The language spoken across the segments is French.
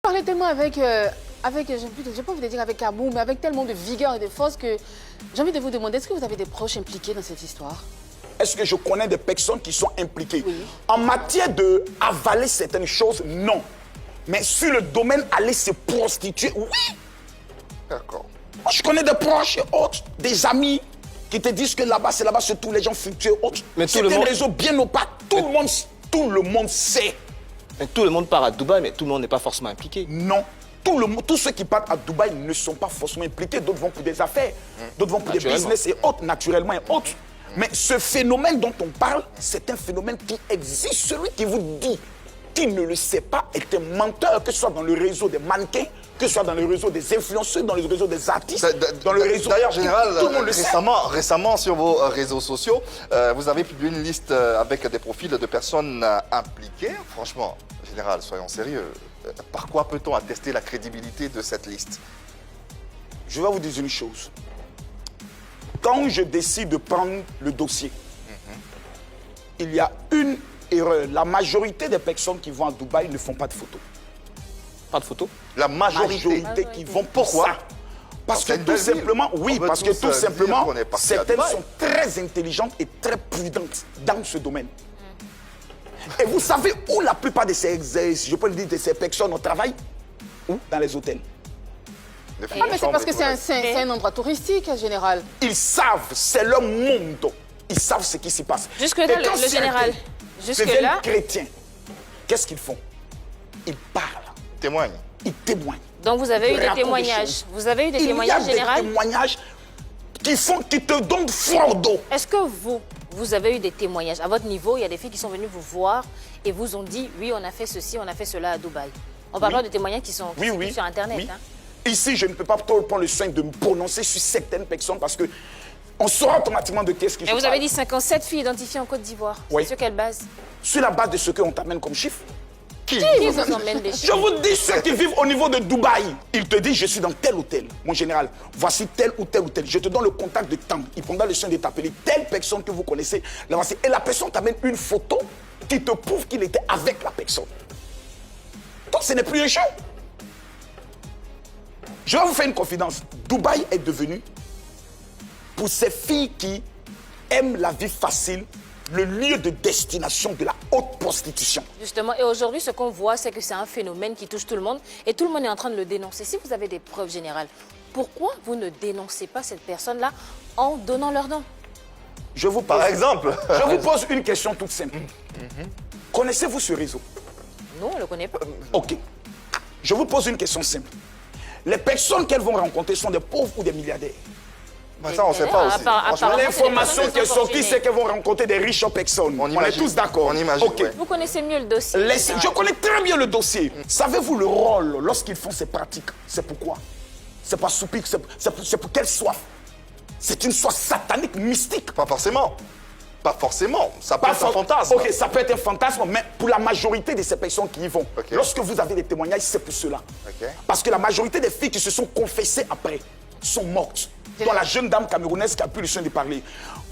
Parlez tellement avec, j'ai pas envie de dire avec amour, mais avec tellement de vigueur et de force que j'ai envie de vous demander, est-ce que vous avez des proches impliqués dans cette histoire? Est-ce que je connais des personnes qui sont impliquées? Oui. En matière d'avaler certaines choses, non. Mais sur le domaine, aller se prostituer, oui. D'accord. Moi, je connais des proches et autres, des amis qui te disent que là-bas, c'est là-bas, surtout les gens fluctuent et autres. Mais c'est un réseau bien opaque. Tout le monde sait. Mais tout le monde part à Dubaï, mais tout le monde n'est pas forcément impliqué. Non. Tous ceux qui partent à Dubaï ne sont pas forcément impliqués. D'autres vont pour des affaires, d'autres vont pour des business et autres, naturellement et autres. Mais ce phénomène dont on parle, c'est un phénomène qui existe. Celui qui vous dit qu'il ne le sait pas est un menteur, que ce soit dans le réseau des mannequins, que ce soit dans le réseau des influenceurs, dans le réseau des artistes, dans le réseau... D'ailleurs, Général, tout le monde le sait. récemment, sur vos réseaux sociaux, vous avez publié une liste avec des profils de personnes impliquées. Franchement, Général, soyons sérieux. Par quoi peut-on attester la crédibilité de cette liste? Je vais vous dire une chose. Quand je décide de prendre le dossier, il y a une erreur. La majorité des personnes qui vont à Dubaï ne font pas de photos. Pas de photos? La majorité. Qui vont pour Pourquoi? ça. Parce c'est que une tout belle ville. simplement, oui, On veut parce que tous tout dire simplement, qu'on est parti à certaines Dubaï. sont très intelligentes et très prudentes dans ce domaine. Et vous savez où la plupart de je peux le dire, de ces personnes au travail? Où? Dans les hôtels. Ah, mais c'est parce que c'est un endroit touristique, en général. Ils savent, c'est leur monde. Ils savent ce qui s'y passe. Jusque-là, Et quand le général, deviennent jusque-là... chrétiens, qu'est-ce qu'ils font? Ils parlent, Témoigne. ils témoignent. Donc vous avez eu des racontent des témoignages. choses. Vous avez eu des Il y a témoignages, des général? témoignages qui te donnent froid d'eau. Est-ce que vous avez eu des témoignages? À votre niveau, il y a des filles qui sont venues vous voir et vous ont dit, oui, on a fait ceci, on a fait cela à Dubaï. On parle de témoignages qui sont sur Internet. Oui. Hein. Ici, je ne peux pas trop prendre le soin de me prononcer sur certaines personnes parce que on saura automatiquement de qu'est-ce qui se Et passe. vous avez dit 57 filles identifiées en Côte d'Ivoire. Oui. C'est sur quelle base? Sur la base de ce qu'on t'amène comme chiffre. Qui vous emmène des Je chiffres? vous dis ceux qui vivent au niveau de Dubaï. Ils te disent, je suis dans tel hôtel. Mon général, voici tel ou tel hôtel. Je te donne le contact de temps. Il prendra le soin de t'appeler telle personne que vous connaissez. Là, voici. Et la personne t'amène une photo qui te prouve qu'il était avec la personne. Donc ce n'est plus un jeu. Je vais vous faire une confidence. Dubaï est devenu, pour ces filles qui aiment la vie facile, le lieu de destination de la haute prostitution. Justement, et aujourd'hui, ce qu'on voit, c'est que c'est un phénomène qui touche tout le monde et tout le monde est en train de le dénoncer. Si vous avez des preuves générales, pourquoi vous ne dénoncez pas cette personne-là en donnant leur nom? Je vous pose, Par exemple. Je vous pose une question toute simple. Connaissez-vous ce réseau? Non, on ne le connaît pas. Ok. Je vous pose une question simple. Les personnes qu'elles vont rencontrer sont des pauvres ou des milliardaires? Mais ça, on ne sait pas aussi. Apparemment, L'information c'est des qui est personnes sortie, c'est qu'elles vont rencontrer des riches personnes. On est imagine. tous d'accord. On imagine, Ok. ouais. Vous connaissez mieux le dossier. Je connais très bien le dossier. Savez-vous le rôle lorsqu'ils font ces pratiques? C'est pourquoi? C'est pas soupir, c'est pour quelle soif? C'est une soif satanique, mystique. Pas forcément. Pas forcément. Ça peut être un fantasme. Ok, ça peut être un fantasme, mais pour la majorité de ces personnes qui y vont, Ok. lorsque vous avez des témoignages, c'est pour cela. Ok. Parce que la majorité des filles qui se sont confessées après sont mortes. Dont la jeune dame camerounaise qui a pu le soin de parler.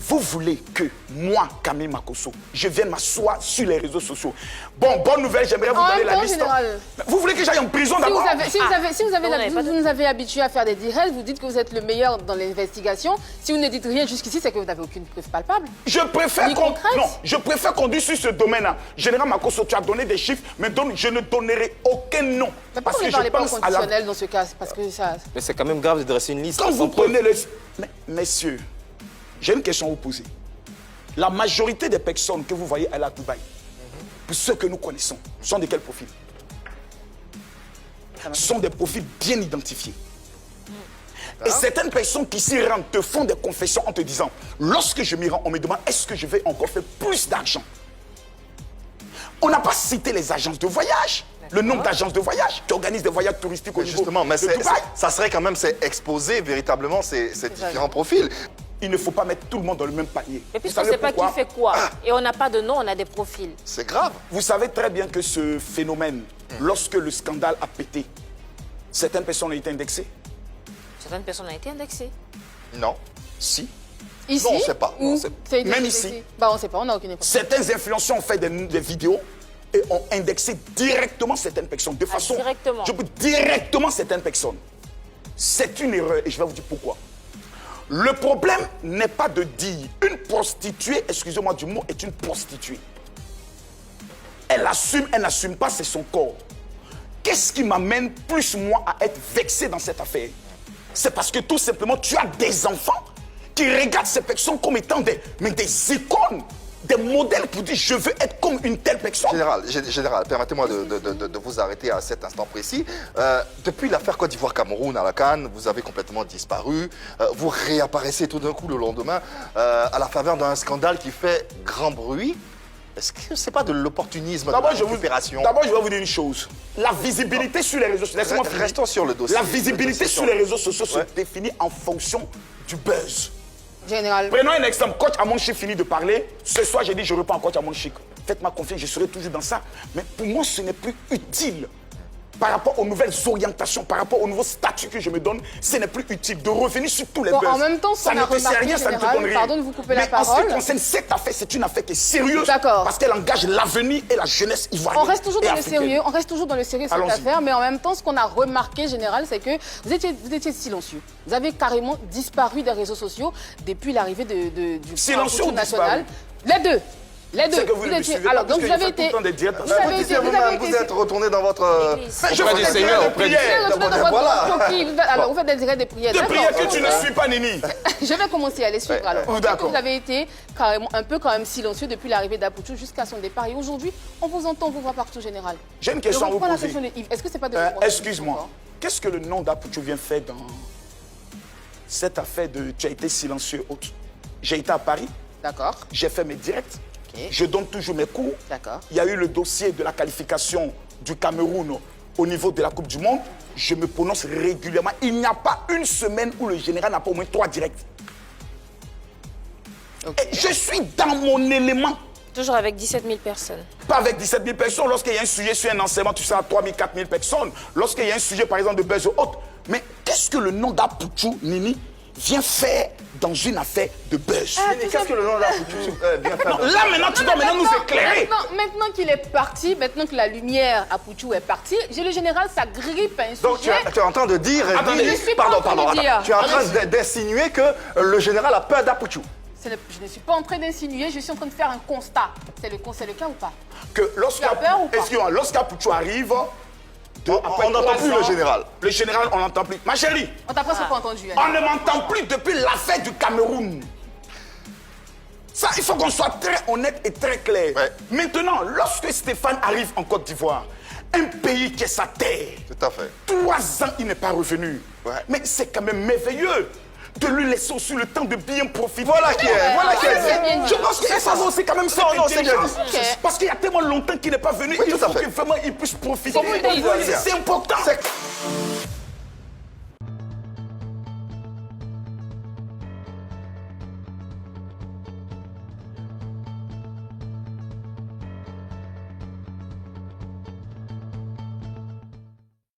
Vous voulez que moi, Camille Makosso, je vienne m'asseoir sur les réseaux sociaux. Bon, bonne nouvelle, j'aimerais vous donner la liste. Général, Vous voulez que j'aille en prison d'abord? vous nous avez habitués à faire des directs, vous dites que vous êtes le meilleur dans l'investigation. Si vous ne dites rien jusqu'ici, c'est que vous n'avez aucune preuve palpable. Je préfère Ni qu'on concrète. non, je préfère qu'on dise sur ce domaine-là. Général Makosso, tu as donné des chiffres, mais je ne donnerai aucun nom. Mais Parce pourquoi que ne je parlez pas au pense à la... conditionnel dans ce cas? Parce que ça... Mais c'est quand même grave de dresser une liste. Quand sans vous preuve. prenez le... Mais, messieurs, j'ai une question à vous poser. La majorité des personnes que vous voyez à la Dubaï, pour ceux que nous connaissons, sont de quel profil? Sont des profils bien identifiés. Et certaines personnes qui s'y rendent te font des confessions en te disant, lorsque je m'y rends, on me demande, est-ce que je vais encore faire plus d'argent? On n'a pas cité les agences de voyage, le nombre d'agences de voyage qui organisent des voyages touristiques au Mais niveau justement, mais de Dubaï. ça serait quand même exposer véritablement ces différents profils. Il ne faut pas mettre tout le monde dans le même panier. Et Vous puisqu'on ne savez sait pas pourquoi? qui fait quoi, et on n'a pas de nom, on a des profils. C'est grave. Vous savez très bien que ce phénomène, lorsque le scandale a pété, certaines personnes ont été indexées. Certaines personnes ont été indexées. Non. Si. Ici, Non, on ne sait pas. ou Non, ça a été Même indexé? ici. Bah, on ne sait pas, on n'a aucune information. Certains influenceurs ont fait des vidéos et ont indexé directement certaines personnes, de façon... directement. Je peux directement certaines personnes. C'est une erreur et je vais vous dire pourquoi. Le problème n'est pas de dire une prostituée, excusez-moi du mot, est une prostituée. Elle assume, elle n'assume pas, c'est son corps. Qu'est-ce qui m'amène plus moi à être vexé dans cette affaire? C'est parce que tout simplement tu as des enfants qui regardent ces personnes comme étant des icônes, des modèles pour dire je veux être comme une telle personne. Général, permettez-moi de vous arrêter à cet instant précis. Depuis l'affaire Côte d'Ivoire-Cameroun à la CAN, vous avez complètement disparu. Vous réapparaissez tout d'un coup le lendemain à la faveur d'un scandale qui fait grand bruit. Est-ce que ce n'est pas de l'opportunisme, de la récupération? D'abord, je vais vous dire une chose. La visibilité sur les réseaux sociaux... Laissez-moi finir. Restons sur le dossier. La visibilité sur les réseaux sociaux se définit en fonction du buzz. Général. Prenons un exemple. Coach Amonchik finit de parler. Ce soir, j'ai dit je reprends Coach Amonchik. Faites-moi confiance, je serai toujours dans ça. Mais pour moi, ce n'est plus utile. Par rapport aux nouvelles orientations, par rapport au nouveau statut que je me donne, ce n'est plus utile de revenir sur tous les buzz. En même temps, ça ne te sert rien, ça ne te donne rien. Pardon de vous couper la parole. Mais en ce parole. qui concerne cette affaire, c'est une affaire qui est sérieuse. D'accord. Parce qu'elle engage l'avenir et la jeunesse ivoirienne. On reste toujours et dans le africaine. sérieux, on reste toujours dans le sérieux de cette Allons-y. affaire, mais en même temps, ce qu'on a remarqué, Général, c'est que vous étiez silencieux. Vous avez carrément disparu des réseaux sociaux depuis l'arrivée du Silencieux ou national. Les deux. Les deux. C'est que vous ne me suivez pas, Alors, parce donc que vous avez je fais tout été. le temps des diètes. Vous êtes retourné dans votre... Je fais des Seigneur, de auprès du prière. Alors, vous faites des direts de prière. De prière d'accord. que tu ne suis pas, Nini. Je vais commencer à les suivre. Alors, Oh, d'accord. vous avez été carrément, un peu quand même silencieux depuis l'arrivée d'Apouchou jusqu'à son départ. Et aujourd'hui, on vous entend, on vous voit partout, Général. J'ai une question à vous Je reprends la poser. question de Yves. Est-ce que c'est pas de Excuse-moi. Qu'est-ce que le nom d'Apouchou vient faire dans cette affaire de tu as été silencieux autre? J'ai été à Paris, D'accord. j'ai fait mes directs, Ok. je donne toujours mes cours. D'accord. Il y a eu le dossier de la qualification du Cameroun au niveau de la Coupe du Monde. Je me prononce régulièrement. Il n'y a pas une semaine où le général n'a pas au moins 3 directs. Et je suis dans mon élément. Toujours avec 17 000 personnes. Pas avec 17 000 personnes. Lorsqu'il y a un sujet sur un enseignement, tu sais, à 3 000, 4 000 personnes. Lorsqu'il y a un sujet, par exemple, de buzz ou autre. Mais qu'est-ce que le nom d'Apouchou, Nini, vient faire dans une affaire de buzz? Qu'est-ce que le nom d'Apouchou vient faire? Là, maintenant, tu dois maintenant nous éclairer. Maintenant qu'il est parti, maintenant que la lumière à Pouchou est partie, j'ai le général, ça grippe un Donc tu sujet. es en train de dire... Attendez, je suis pas en train de dire. Tu es en train d'insinuer que le général a peur d'Apouchou. Je ne suis pas en train d'insinuer, je suis en train de faire un constat. C'est le cas ou pas? Que Tu as peur ou pas? lorsqu'Apouchou arrive... On n'entend plus le général. Le général, on n'entend plus. Ma chérie, On t'a presque pas entendu. hein. on ne m'entend plus depuis l'affaire du Cameroun. Ça, il faut qu'on soit très honnête et très clair. Ouais. Maintenant, lorsque Stéphane arrive en Côte d'Ivoire, un pays qui est sa terre, Tout à fait. 3 ans, il n'est pas revenu. Ouais. Mais c'est quand même merveilleux de lui laisser aussi le temps de bien profiter. Voilà qui est. Voilà qui c'est est. bien dit. Je pense qu'il faut aussi quand même cette Non, c'est bien intelligence. dit. Ok. Parce qu'il y a tellement longtemps qu'il n'est pas venu, Oui, il tout à faut fait. que vraiment il puisse profiter. Faut vous le dire. C'est important.